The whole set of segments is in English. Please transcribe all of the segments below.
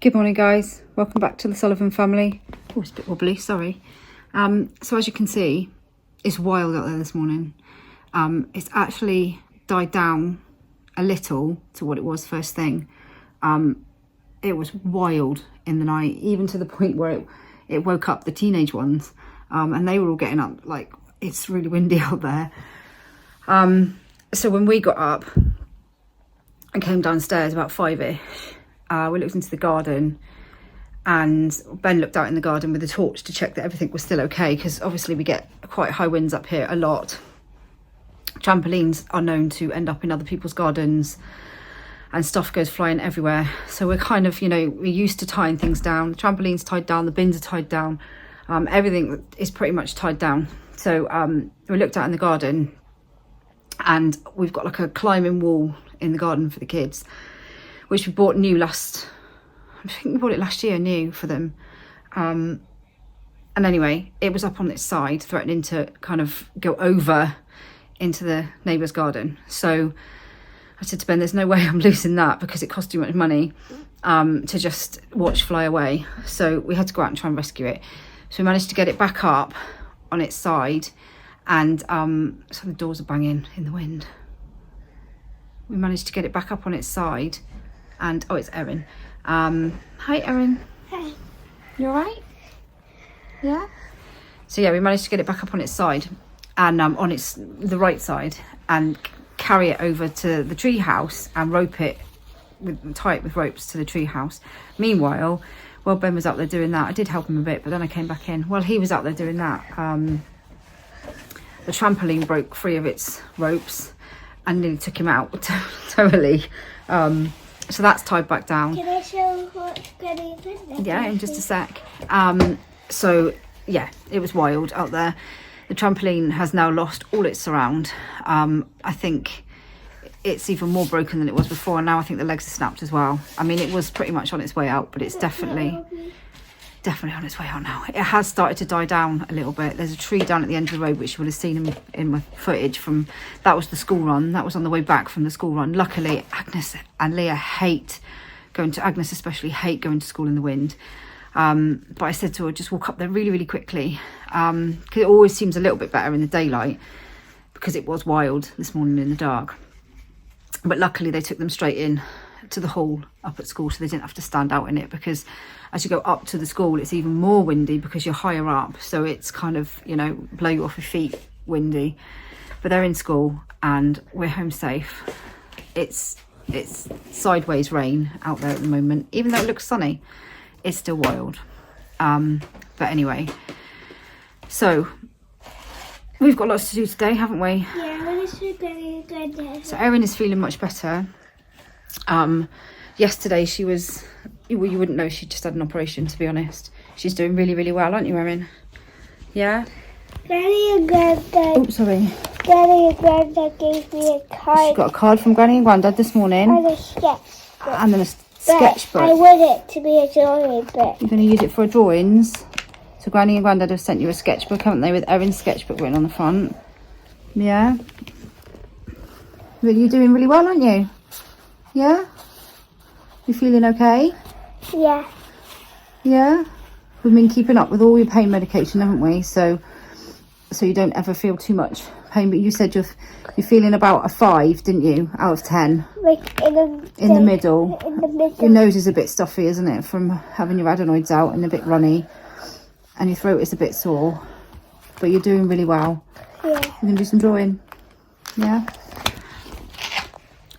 Good morning, guys. Welcome back to the Sullivan family. Oh, it's a bit wobbly, sorry. So as you can see, it's wild out there this morning. It's actually died down a little to what it was first thing. It was wild in the night, even to the point where it woke up the teenage ones, and they were all getting up like, it's really windy out there. So when we got up and came downstairs about 5ish, we looked into the garden, and Ben looked out in the garden with a torch to check that everything was still okay, because obviously we get quite high winds up here a lot. Trampolines are known to end up in other people's gardens and stuff goes flying everywhere. So we're kind of, we're used to tying things down. The trampoline's tied down, the bins are tied down, everything is pretty much tied down. So we looked out in the garden, and we've got like a climbing wall in the garden for the kids, which we bought new I think we bought it last year, new for them. And anyway, it was up on its side, threatening to kind of go over into the neighbour's garden. So I said to Ben, there's no way I'm losing that, because it cost too much money to just watch fly away. So we had to go out and try and rescue it. So we managed to get it back up on its side, and so the doors are banging in the wind. We managed to get it back up on its side, and oh, it's Erin. Hi, Erin. Hi. You all right? Yeah. So yeah, we managed to get it back up on its side, and on the right side, and carry it over to the tree house and tie it with ropes to the tree house. Meanwhile, while Ben was out there doing that, I did help him a bit, but then I came back in. While he was out there doing that, the trampoline broke free of its ropes and nearly took him out totally. So that's tied back down. Can I show what Granny did? Yeah, in just a sec. So yeah, it was wild out there. The trampoline has now lost all its surround. I think it's even more broken than it was before, and now I think the legs are snapped as well. I mean, it was pretty much on its way out, but it's definitely on its way out now. It has started to die down a little bit. There's a tree down at the end of the road, which you will have seen in my footage from, that was the school run. That was on the way back from the school run. Luckily, Agnes and Leah Agnes especially hate going to school in the wind. But I said to her, just walk up there really, really quickly. Because it always seems a little bit better in the daylight, because it was wild this morning in the dark. But luckily they took them straight in to the hall up at school, so they didn't have to stand out in it, because as you go up to the school, it's even more windy because you're higher up. So it's kind of, blow you off your feet windy. But they're in school and we're home safe. It's sideways rain out there at the moment. Even though it looks sunny, it's still wild. But anyway, so we've got lots to do today, haven't we? Yeah, I'm going to So Erin is feeling much better. Yesterday she was, well, you wouldn't know, she just had an operation, to be honest. She's doing really, really well, aren't you, Erin? Yeah? Granny and Granddad. Oh, sorry. Granny and Granddad gave me a card. She got a card from Granny and Grandad this morning. And a sketchbook. And then a sketchbook. I want it to be a drawing book. You're going to use it for drawings. So Granny and Grandad have sent you a sketchbook, haven't they, with Erin's sketchbook written on the front. Yeah? But you're doing really well, aren't you? Yeah? You feeling okay? Yeah. Yeah? We've been keeping up with all your pain medication, haven't we? So you don't ever feel too much pain. But you said you're feeling about a 5, didn't you, out of 10? Like in the middle. In the middle. Your nose is a bit stuffy, isn't it, from having your adenoids out, and a bit runny. And your throat is a bit sore. But you're doing really well. Yeah. You're going to do some drawing. Yeah?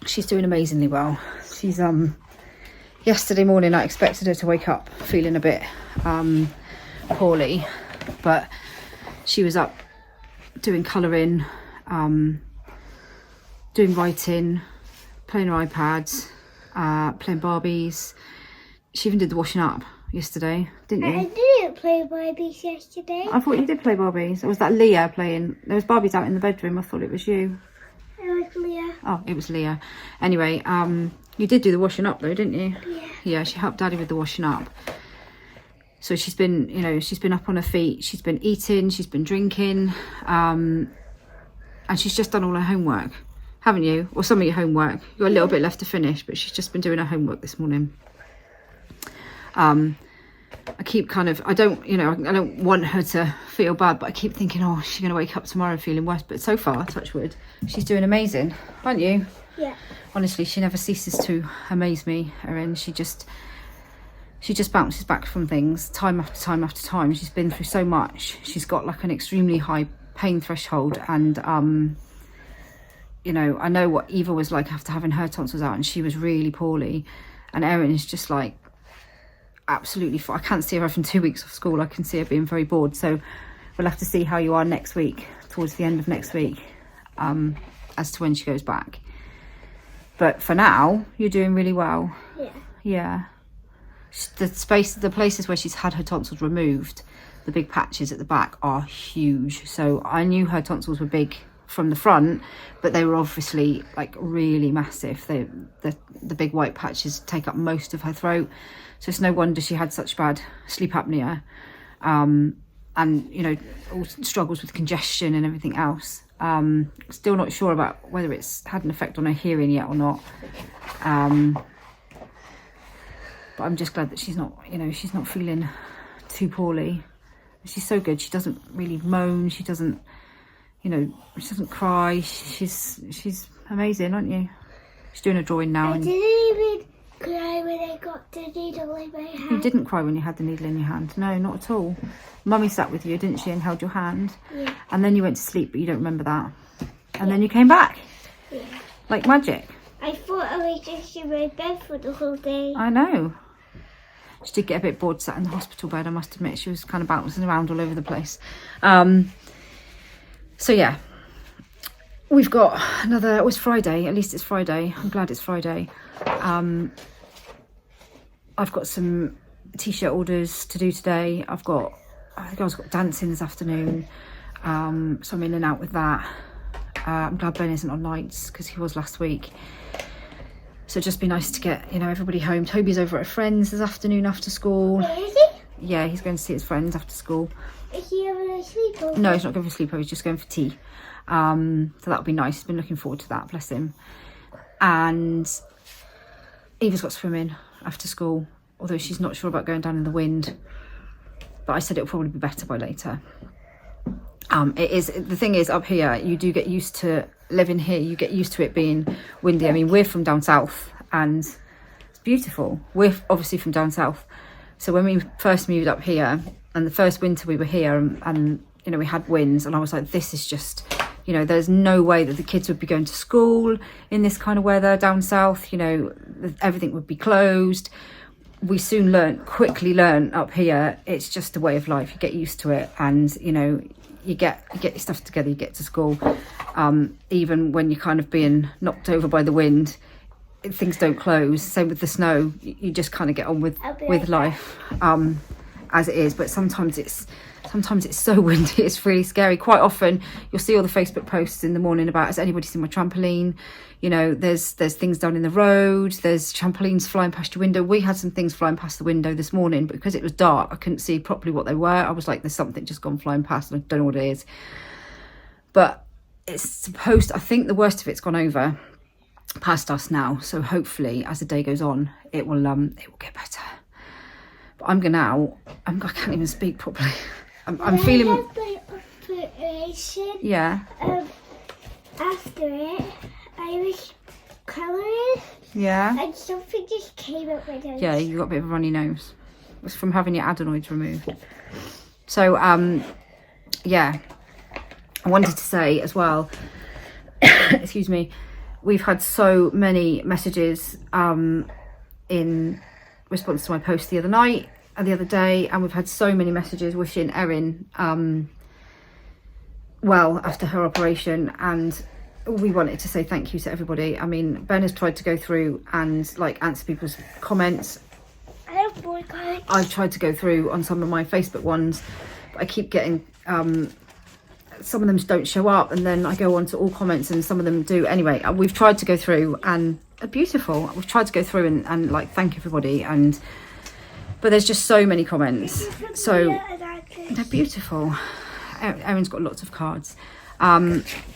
She's doing amazingly well. She's yesterday morning I expected her to wake up feeling a bit poorly, but she was up doing colouring, doing writing, playing her iPads, playing Barbies. She even did the washing up yesterday, didn't you? I didn't play Barbies yesterday. I thought you did play Barbies. Or was that Leah playing? There was Barbies out in the bedroom. I thought it was you. It was Leah. Oh, it was Leah. Anyway, you did do the washing up though, didn't you? Yeah. Yeah, she helped Daddy with the washing up. So she's been, she's been up on her feet. She's been eating, she's been drinking, and she's just done all her homework, haven't you? Or some of your homework. You've got a little bit left to finish, but she's just been doing her homework this morning. I keep kind of, I don't want her to feel bad, but I keep thinking, oh, she's going to wake up tomorrow feeling worse. But so far, touch wood, she's doing amazing, aren't you? Yeah. Honestly, she never ceases to amaze me, Erin. She just bounces back from things time after time after time. She's been through so much. She's got like an extremely high pain threshold, and you know, I know what Eva was like after having her tonsils out, and she was really poorly. And Erin is just like absolutely fine. I can't see her from 2 weeks off school. I can see her being very bored. So we'll have to see how you are next week, towards the end of next week, as to when she goes back. But for now, you're doing really well. Yeah. Yeah. The places where she's had her tonsils removed, the big patches at the back are huge. So I knew her tonsils were big from the front, but they were obviously like really massive. The big white patches take up most of her throat, so it's no wonder she had such bad sleep apnea, and you know, all struggles with congestion and everything else. Still not sure about whether it's had an effect on her hearing yet or not, but I'm just glad that she's not, you know, she's not feeling too poorly. She's so good. She doesn't really moan. She doesn't, you know, she doesn't cry. She's amazing, aren't you? She's doing a drawing now. I didn't even cry when I got the needle in my hand. You didn't cry when you had the needle in your hand? No, not at all. Mummy sat with you, didn't she, and held your hand? Yeah. And then you went to sleep, but you don't remember that. And then you came back? Yeah. Like magic. I thought I was just in my bed for the whole day. I know. She did get a bit bored sat in the hospital bed, I must admit. She was kind of bouncing around all over the place. So yeah, we've got another, it was Friday, at least it's Friday. I'm glad it's Friday. I've got some t-shirt orders to do today. I think I've got dancing this afternoon. So I'm in and out with that. I'm glad Ben isn't on nights because he was last week. So it'd just be nice to get, you know, everybody home. Toby's over at a friend's this afternoon after school. Where is he? Yeah, he's going to see his friends after school. Is he having a sleepover? No, he's not going for sleepover, he's just going for tea. So that'll be nice. He's been looking forward to that, bless him. And Eva's got swimming after school, although she's not sure about going down in the wind. But I said it'll probably be better by later. The thing is, up here, you do get used to living here. You get used to it being windy. I mean, we're from down south and it's beautiful. We're obviously from down south. So when we first moved up here, and the first winter we were here, and you know, we had winds, and I was like, this is just, you know, there's no way that the kids would be going to school in this kind of weather down south. You know, everything would be closed. We soon quickly learned up here, it's just a way of life. You get used to it, and you know, you get your stuff together, you get to school. Even when you're kind of being knocked over by the wind, things don't close. Same with the snow, you just kind of get on with life as it is. But sometimes it's so windy, it's really scary. Quite often you'll see all the Facebook posts in the morning about, has anybody seen my trampoline? You know, there's things down in the road, there's trampolines flying past your window. We had some things flying past the window this morning, but because it was dark, I couldn't see properly what they were. I was like, there's something just gone flying past, and I don't know what it is. But it's supposed, I think the worst of it's gone over past us now. So hopefully, as the day goes on, it will get better. But I can't even speak properly. I'm feeling. I had my operation. Yeah. After it, I was colouring. Yeah. And something just came up my nose. Yeah, you got a bit of a runny nose. It's from having your adenoids removed. So, yeah. I wanted to say as well, excuse me, we've had so many messages in response to my post the other day, and we've had so many messages wishing Erin well after her operation, and we wanted to say thank you to everybody. I mean, Ben has tried to go through and like answer people's comments. I have more comments. I've tried to go through on some of my Facebook ones, but I keep getting some of them don't show up, and then I go on to all comments and some of them do. Anyway, we've tried to go through, and beautiful. We've tried to go through and like thank everybody, but there's just so many comments. So they're beautiful. Erin's got lots of cards.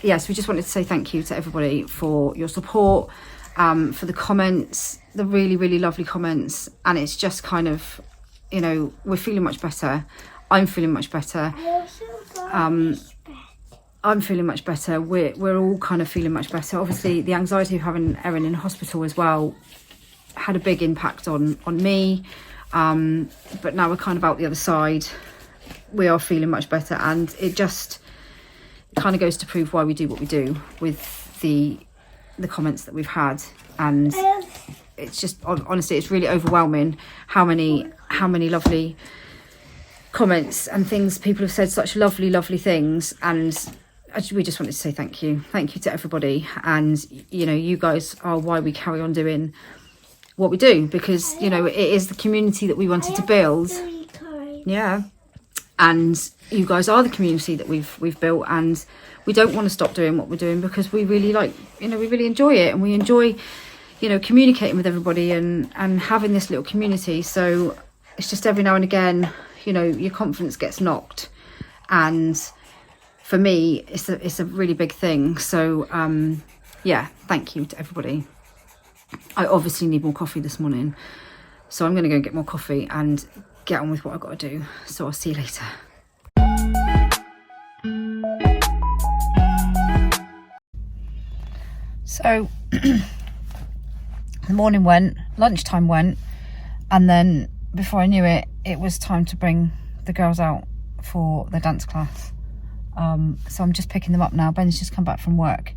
Yes, we just wanted to say thank you to everybody for your support. for the comments, the really, really lovely comments. And it's just kind of, you know, we're feeling much better. I'm feeling much better. I'm feeling much better. We're all kind of feeling much better. Obviously, the anxiety of having Erin in hospital as well had a big impact on me. But now we're kind of out the other side. We are feeling much better, and it just kind of goes to prove why we do what we do with the comments that we've had. And it's just, honestly, it's really overwhelming how many lovely comments and things people have said, such lovely things. And we just wanted to say thank you to everybody. And you know, you guys are why we carry on doing what we do, because you know, it is the community that we wanted to build. Yeah, and you guys are the community that we've built, and we don't want to stop doing what we're doing, because we really we really enjoy it, and we enjoy, you know, communicating with everybody and having this little community. So it's just every now and again, you know, your confidence gets knocked, and for me it's a really big thing. So yeah, thank you to everybody. I obviously need more coffee this morning, so I'm going to go and get more coffee and get on with what I've got to do. So I'll see you later. So the morning went, lunchtime went, and then before I knew it, it was time to bring the girls out for the dance class. So I'm just picking them up now. Ben's just come back from work,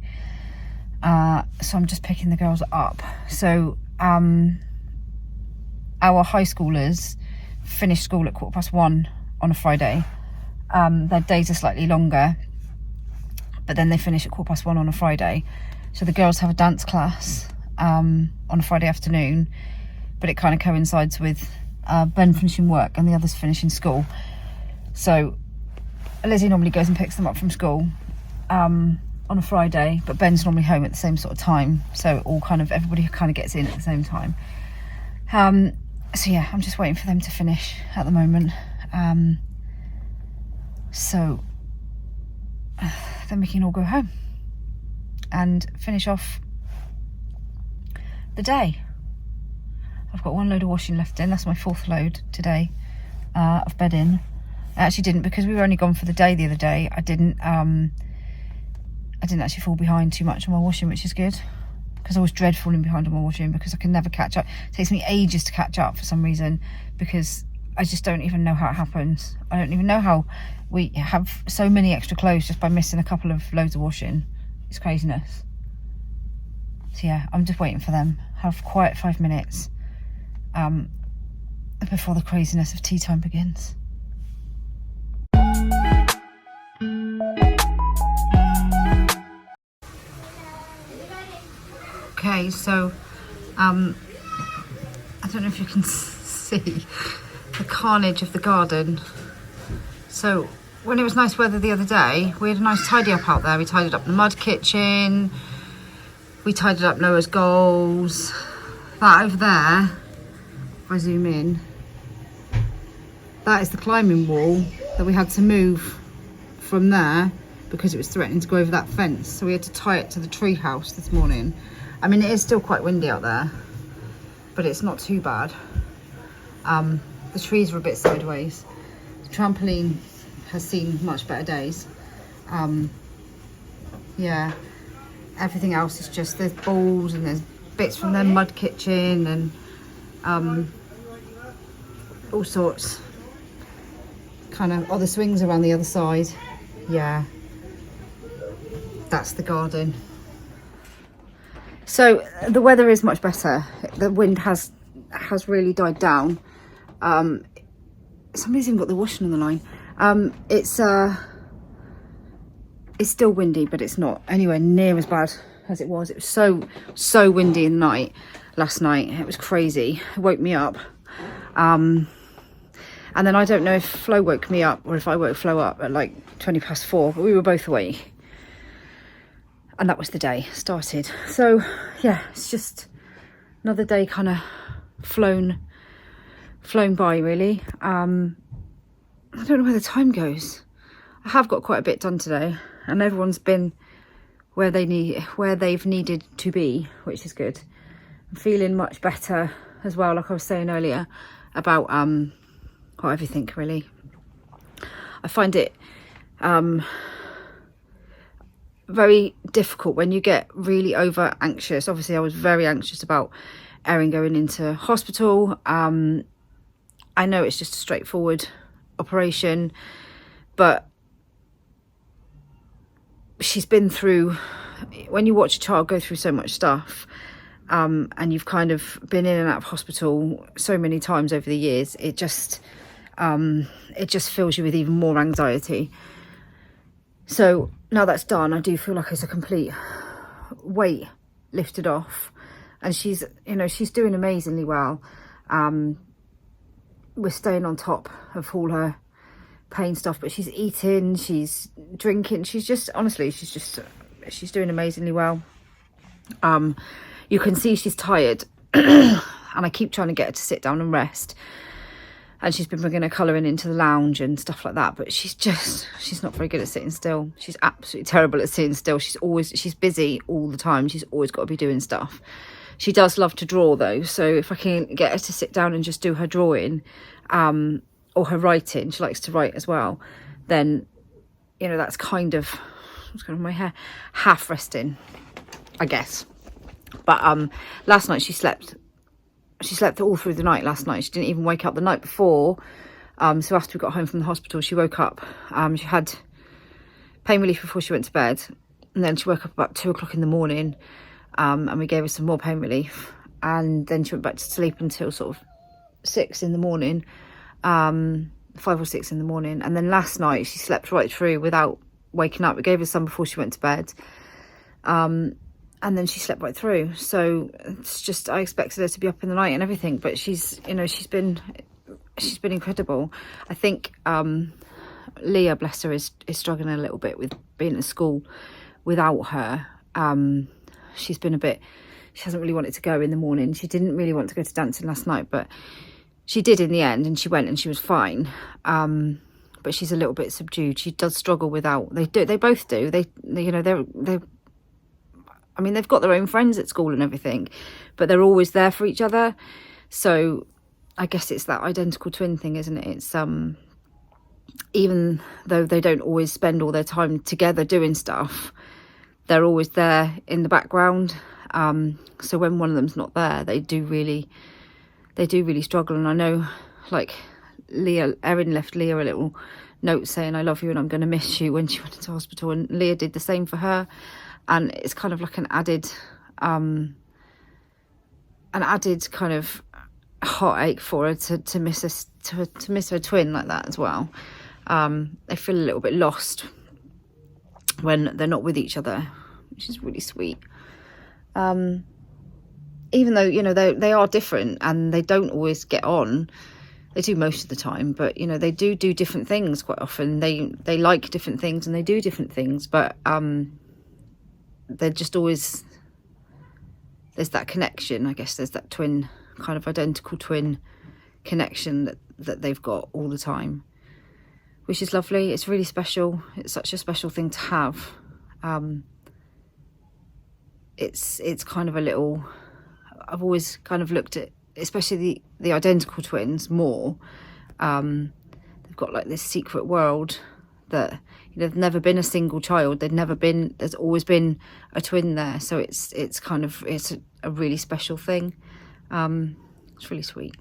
so I'm just picking the girls up. So our high schoolers finish school at 1:15 on a Friday. Their days are slightly longer, but then they finish at 1:15 on a Friday. So the girls have a dance class on a Friday afternoon, but it kind of coincides with Ben finishing work and the others finishing school. So Lizzie normally goes and picks them up from school on a Friday, but Ben's normally home at the same sort of time, so everybody kind of gets in at the same time. So yeah, I'm just waiting for them to finish at the moment, so then we can all go home and finish off the day. I've got one load of washing left in. That's my 4th load today of bedding. I actually didn't, because we were only gone for the day the other day. I didn't actually fall behind too much on my washing, which is good, because I always dread falling behind on my washing, because I can never catch up. It takes me ages to catch up for some reason, because I just don't even know how it happens. I don't even know how we have so many extra clothes just by missing a couple of loads of washing. It's craziness. So yeah, I'm just waiting for them. Have quiet 5 minutes before the craziness of tea time begins. Okay, so I don't know if you can see the carnage of the garden. So when it was nice weather the other day, we had a nice tidy up out there. We tidied up the mud kitchen, we tidied up Noah's goals. That over there, if I zoom in, that is the climbing wall that we had to move from there because it was threatening to go over that fence. So we had to tie it to the tree house this morning. I mean, it is still quite windy out there, but it's not too bad. The trees are a bit sideways. The trampoline has seen much better days. Yeah, everything else is just, there's balls and there's bits from their mud kitchen and all sorts. Kind of, oh, the swings around the other side. Yeah, that's the garden. So the weather is much better. The wind has really died down. Somebody's even got the washing on the line. It's still windy, but it's not anywhere near as bad as it was. It was so windy in the night last night. It was crazy. It woke me up. And then I don't know if Flo woke me up or if I woke Flo up at like 4:20, but we were both awake. And that was the day started. So yeah, it's just another day kind of flown by really. I don't know where the time goes. I have got quite a bit done today, and everyone's been where they've needed to be, which is good. I'm feeling much better as well, like I was saying earlier, about everything really. I find it very difficult when you get really over anxious. Obviously I was very anxious about Erin going into hospital. I know it's just a straightforward operation, but she's been through, when you watch a child go through so much stuff, and you've kind of been in and out of hospital so many times over the years, it just fills you with even more anxiety. So now that's done, I do feel like it's a complete weight lifted off, and she's, you know, she's doing amazingly well. We're staying on top of all her pain stuff, but she's eating, she's drinking, she's just, honestly, she's doing amazingly well. You can see she's tired and I keep trying to get her to sit down and rest, and she's been bringing her colouring into the lounge and stuff like that, but she's not very good at sitting still. She's absolutely terrible at sitting still. She's busy all the time. She's always got to be doing stuff. She does love to draw though, so if I can get her to sit down and just do her drawing, or her writing, she likes to write as well, then, you know, that's kind of, what's going on with my hair, half resting, I guess. But last night she slept all through the night last night. She didn't even wake up the night before. So after we got home from the hospital, she woke up. She had pain relief before she went to bed, and then she woke up about 2 o'clock in the morning, and we gave her some more pain relief, and then she went back to sleep until sort of 6 in the morning, 5 or 6 in the morning. And then last night she slept right through without waking up. We gave her some before she went to bed, and then she slept right through. So it's just, I expected her to be up in the night and everything, but she's, you know, she's been incredible. I think Leah, bless her, is struggling a little bit with being at school without her. She's been she hasn't really wanted to go in the morning. She didn't really want to go to dancing last night, but she did in the end, and she went and she was fine. But she's a little bit subdued. She does struggle without, they both do. They you know, I mean, they've got their own friends at school and everything, but they're always there for each other. So I guess it's that identical twin thing, isn't it? It's even though they don't always spend all their time together doing stuff, they're always there in the background. So when one of them's not there, they do really struggle. And I know, like, Erin left Leah a little note saying, "I love you and I'm going to miss you," when she went into hospital, and Leah did the same for her. And it's kind of like an added kind of heartache for her to miss to miss her twin like that as well. They feel a little bit lost when they're not with each other, which is really sweet. Even though, you know, they are different and they don't always get on. They do most of the time, but, you know, they do different things quite often. They like different things and they do different things, but they're just always, there's that connection, I guess. There's that twin, kind of identical twin connection that they've got all the time, which is lovely. It's really special. It's such a special thing to have. It's kind of a little, I've always kind of looked at, especially the identical twins more. They've got like this secret world that, you know, they've never been a single child. There's always been a twin there. So it's a really special thing. It's really sweet.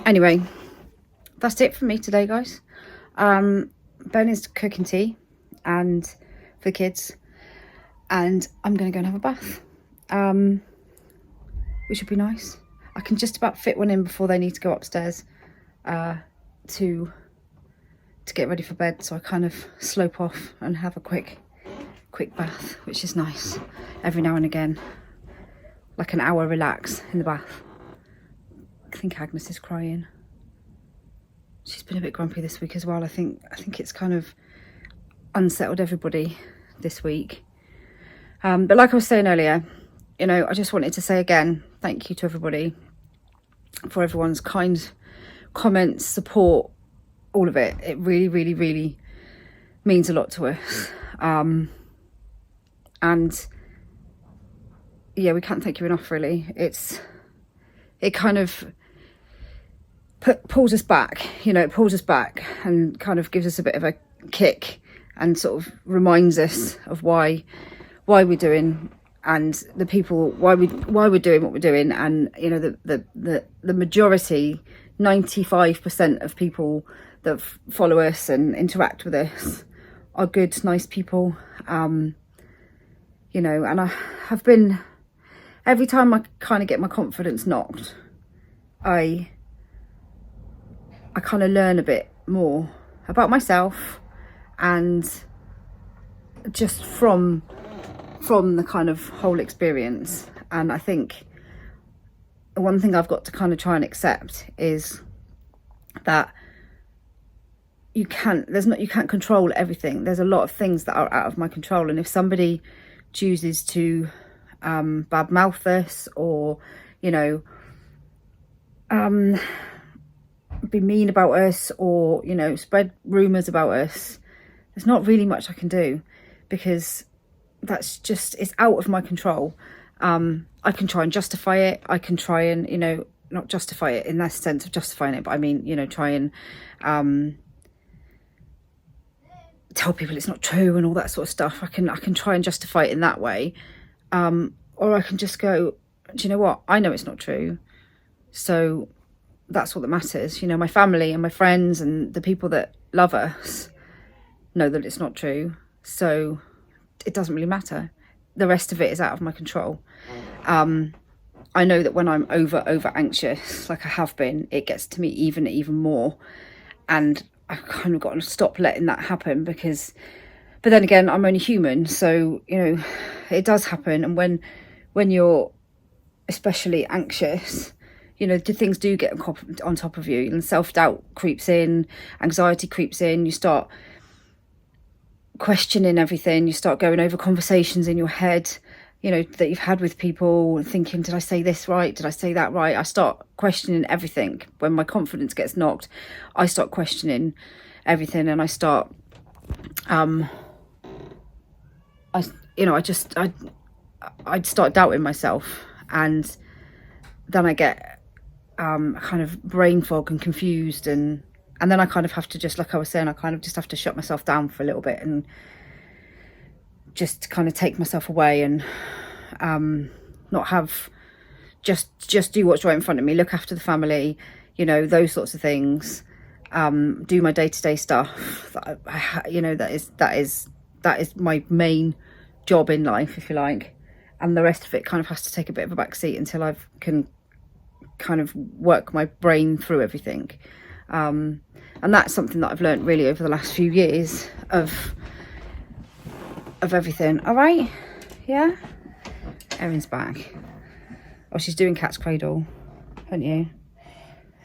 Anyway, that's it from me today, guys. Ben is cooking tea and for the kids, and I'm gonna go and have a bath, which would be nice. I can just about fit one in before they need to go upstairs to get ready for bed, so I kind of slope off and have a quick bath, which is nice every now and again, like an hour relax in the bath. I think Agnes is crying. She's been a bit grumpy this week as well. I think it's kind of unsettled everybody this week. But like I was saying earlier, you know, I just wanted to say again, thank you to everybody for everyone's kind comments, support, all of it. It really, really, really means a lot to us. And yeah, we can't thank you enough, really. It kind of pulls us back, you know, it pulls us back and kind of gives us a bit of a kick and sort of reminds us of why we're doing, and the people, why we're doing what we're doing. And you know, the majority, 95% of people that follow us and interact with us are good, nice people. You know, and I have been, every time I kind of get my confidence knocked, I kind of learn a bit more about myself, and just from the kind of whole experience. And I think one thing I've got to kind of try and accept is that you can't control everything. There's a lot of things that are out of my control, and if somebody chooses to badmouth us, or you know, be mean about us, or you know, spread rumours about us, there's not really much I can do, because that's just, it's out of my control. I can try and justify it. I can try and, you know, not justify it in that sense of justifying it, but I mean, you know, try and tell people it's not true and all that sort of stuff. I can try and justify it in that way, or I can just go, do you know what, I know it's not true, so that's what that matters. You know, my family and my friends and the people that love us know that it's not true, so it doesn't really matter. The rest of it is out of my control. I know that when I'm over anxious, like I have been, it gets to me even more, and I've kind of got to stop letting that happen, because, but then again, I'm only human, so you know, it does happen. And when you're especially anxious, you know, things do get on top of you, and self-doubt creeps in, anxiety creeps in, you start questioning everything, you start going over conversations in your head, you know, that you've had with people, thinking, did I say this right? Did I say that right? I start questioning everything. When my confidence gets knocked, I start questioning everything, and I start, I start doubting myself, and then I get kind of brain fog and confused, and then I kind of have to, just like I was saying, I kind of just have to shut myself down for a little bit and just kind of take myself away, and not have, just do what's right in front of me, look after the family, you know, those sorts of things, do my day-to-day stuff. You know, that is my main job in life, if you like, and the rest of it kind of has to take a bit of a back seat until I can kind of work my brain through everything. And that's something that I've learned really over the last few years of everything. All right, yeah, Erin's back. Oh, she's doing cat's cradle, haven't you?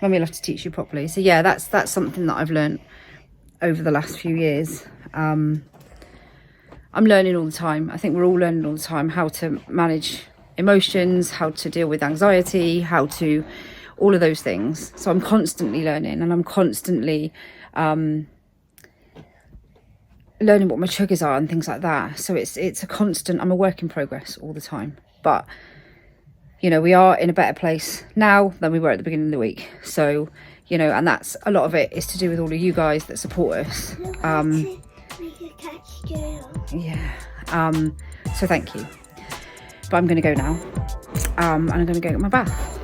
Mummy will have to teach you properly. So yeah, that's something that I've learned over the last few years. I'm learning all the time. I think we're all learning all the time how to manage emotions, how to deal with anxiety, how to, all of those things. So I'm constantly learning, and I'm constantly learning what my triggers are and things like that. So it's a constant, I'm a work in progress all the time. But you know, we are in a better place now than we were at the beginning of the week. So, you know, and that's, a lot of it is to do with all of you guys that support us. Yeah. So thank you. But I'm going to go now. And I'm going to go get my bath.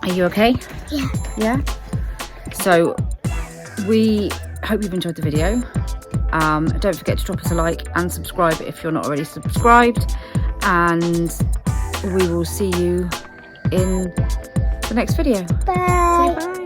Are you okay? Yeah. Yeah? So we hope you've enjoyed the video. Don't forget to drop us a like and subscribe if you're not already subscribed. And we will see you in the next video. Bye. Say bye.